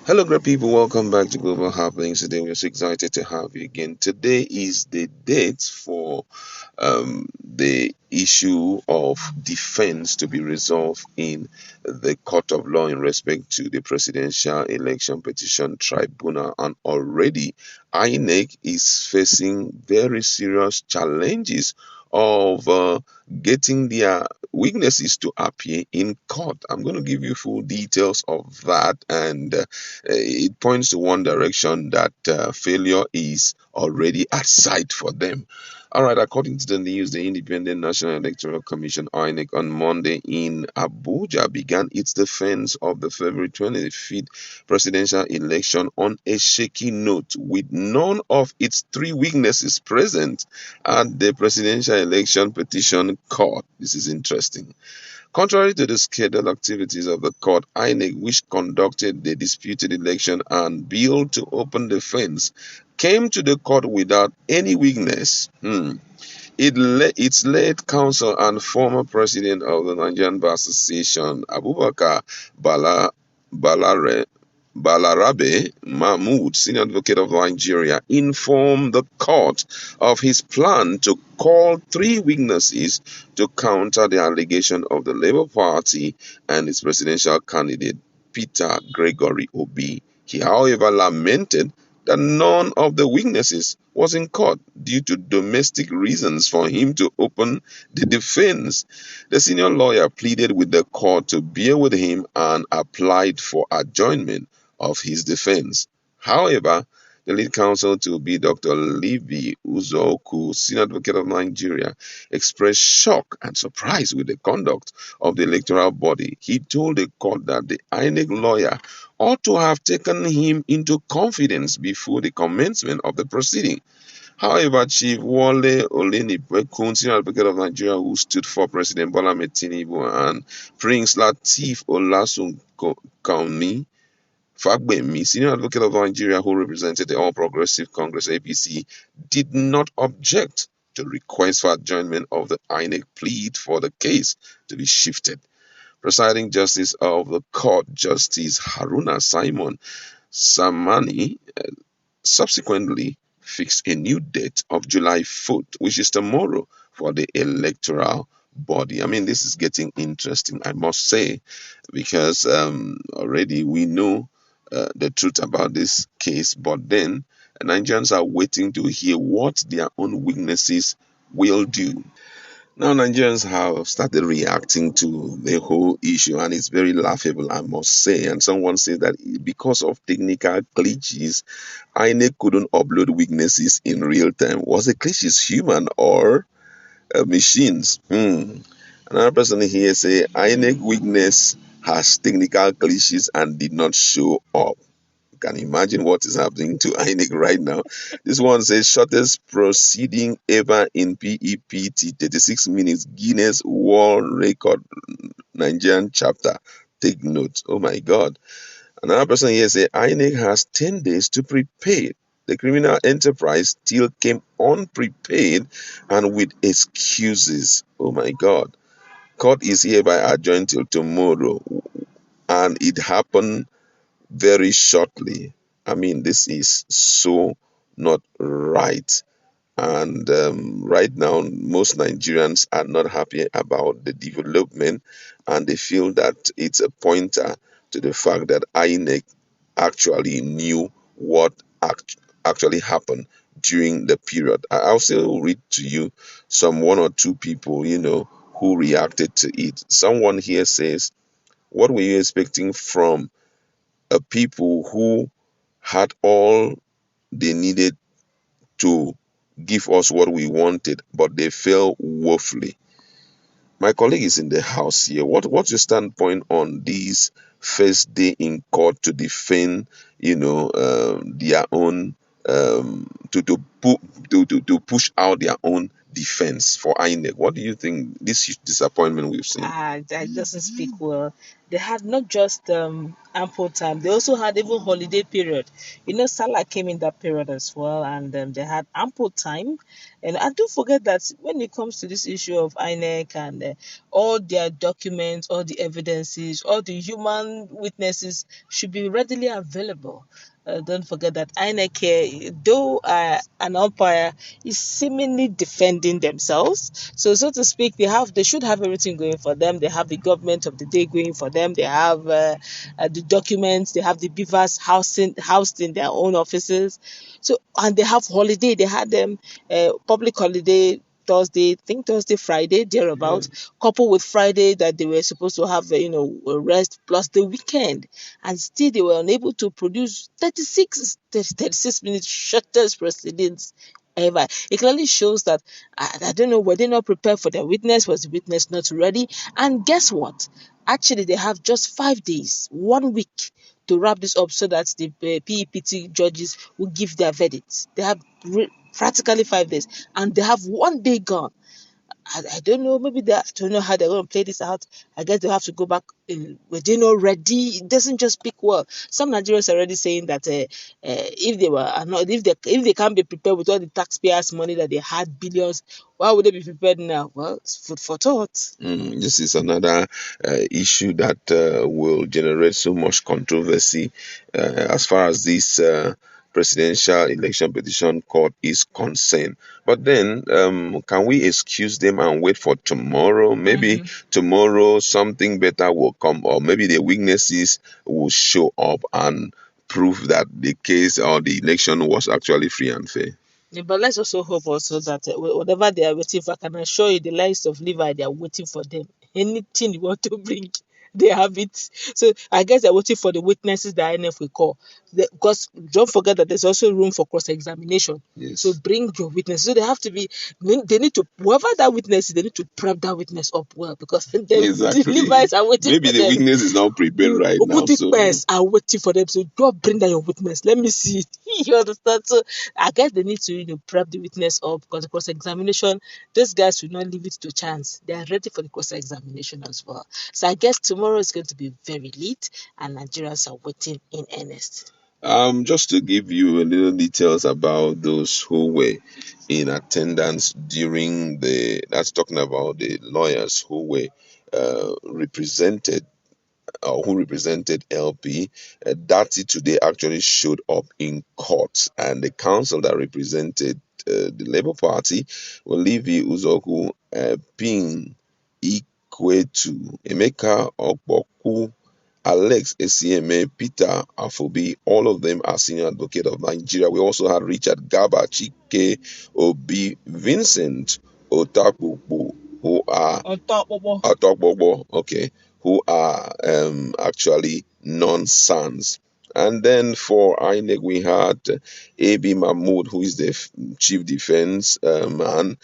Hello, great people. Welcome back to Global Happenings. Today, we're so excited to have you again. Today is the date for the issue of defense to be resolved in the court of law in respect to the presidential election petition tribunal. And already, INEC is facing very serious challenges of getting their witnesses to appear in court. I'm going to give you full details of that, and it points to one direction that failure is already at sight for them. All right, according to the news, the Independent National Electoral Commission (INEC) on Monday in Abuja began its defense of the February 25th presidential election on a shaky note, with none of its three witnesses present at the presidential election petition court. This is interesting. Contrary to the scheduled activities of the court, INEC, which conducted the disputed election and billed to open the fence, came to the court without any witness. Its late counsel and former president of the Nigerian Bar Association, Abubakar Bala, Balare, Balarabe Mahmood, senior advocate of Nigeria, informed the court of his plan to call three witnesses to counter the allegation of the Labour Party and its presidential candidate, Peter Gregory Obi. He, however, lamented that none of the witnesses was in court due to domestic reasons for him to open the defense. The senior lawyer pleaded with the court to bear with him and applied for adjournment of his defense. However, the lead counsel to be Dr. Levi Uzoku, senior advocate of Nigeria, expressed shock and surprise with the conduct of the electoral body. He told the court that the INEC lawyer ought to have taken him into confidence before the commencement of the proceeding. However, Chief Wale Olenipekun, senior advocate of Nigeria, who stood for President Bola Ahmed Tinubu, and Prince Lateef Olasunkanmi Fagbemi, senior advocate of Nigeria, who represented the All Progressive Congress (APC), did not object to request for adjournment of the INEC plea for the case to be shifted. Presiding Justice of the Court, Justice Haruna Simon Samani, subsequently fixed a new date of July 4th, which is tomorrow, for the electoral body. I mean, this is getting interesting, I must say, because already we know the truth about this case, but then Nigerians are waiting to hear what their own witnesses will do. Now, Nigerians have started reacting to the whole issue, and it's very laughable, I must say. And someone said that because of technical glitches, INEC couldn't upload witnesses in real time. Was the glitches human or machines? Another person here say INEC witness has technical glitches and did not show up. You can imagine what is happening to INEC right now. This one says shortest proceeding ever in PEPT, 36 minutes, Guinness World Record, Nigerian chapter. Take note. Oh my God. Another person here say INEC has 10 days to prepare. The criminal enterprise still came unprepared and with excuses. Oh my God. Court is hereby adjourned till tomorrow, and it happened very shortly. I mean, this is so not right. And right now, most Nigerians are not happy about the development, and they feel that it's a pointer to the fact that INEC actually knew what actually happened during the period. I also read to you some one or two people, who reacted to it. Someone here says, what were you expecting from a people who had all they needed to give us what we wanted, but they failed woefully? My colleague is in the house here. What's your standpoint on this first day in court to defend, their own to push out their own defense for INEC? What do you think this disappointment we've seen? That doesn't speak well. they had not just ample time, they also had even holiday period. Salah came in that period as well, and they had ample time. And I do forget that when it comes to this issue of INEC and all their documents, all the evidences, all the human witnesses should be readily available. Don't forget that INEC, though an umpire, is seemingly defending themselves. So to speak, they should have everything going for them. They have the government of the day going for them. They have the documents. They have the beavers housed in their own offices. So, and they have holiday. They had them public holiday Thursday, I think Thursday, Friday, thereabout, coupled with Friday that they were supposed to have, a rest plus the weekend. And still they were unable to produce 36 minutes shortest proceedings ever. It clearly shows that, I don't know, were they not prepared for their witness? Was the witness not ready? And guess what? Actually, they have just 5 days, 1 week to wrap this up so that the PEPT judges will give their verdicts. They have practically 5 days, and they have 1 day gone. I don't know. Maybe I don't know how they're going to play this out. I guess they have to go back. Were they not ready? It doesn't just speak well. Some Nigerians are already saying that if they were not, if they can't be prepared with all the taxpayers' money that they had billions, why would they be prepared now? Well, it's food for thought. This is another issue that will generate so much controversy as far as this presidential election petition court is concerned. But then, can we excuse them and wait for tomorrow? Maybe tomorrow something better will come, or maybe the weaknesses will show up and prove that the case or the election was actually free and fair. Yeah, but let's also hope also that whatever they are waiting for, I can assure you the likes of Levi, they are waiting for them. Anything you want to bring, they have it. So I guess they're waiting for the witnesses that INF will call. Because don't forget that there's also room for cross-examination. Yes. So bring your witnesses. So they have to be, they need to, whoever that witness is, they need to prep that witness up well, because the Levites are waiting Maybe for the them. weakness is not prepared right now. So Are waiting for them. So just bring down your witness. Let me see. You understand? So I guess they need to, prep the witness up, because the cross examination, those guys will not leave it to chance. They are ready for the cross examination as well. So I guess tomorrow is going to be very late, and Nigerians are waiting in earnest. Just to give you a little details about those who were in attendance during that's talking about the lawyers who were represented or who represented LP. Dati today actually showed up in court, and the counsel that represented the Labour Party, Olivier Uzoku, Ping Ikwetu, Emeka Okpoku, Alex Esieme, Peter Afobi, all of them are senior advocate of Nigeria. We also had Richard Gaba, Chike Obi, Vincent Otakpopo, who are Otokbobo, okay, who are actually non-sons. And then for INEC, we had AB Mahmoud, who is the chief defense man,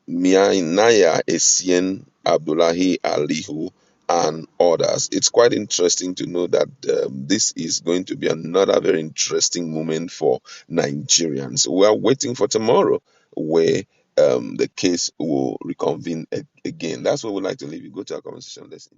Mianaya Essien, Abdullahi Alihu, and others. It's quite interesting to know that this is going to be another very interesting moment for Nigerians. We are waiting for tomorrow, where the case will reconvene again. That's what we'd like to leave you. Go to our conversation. Let's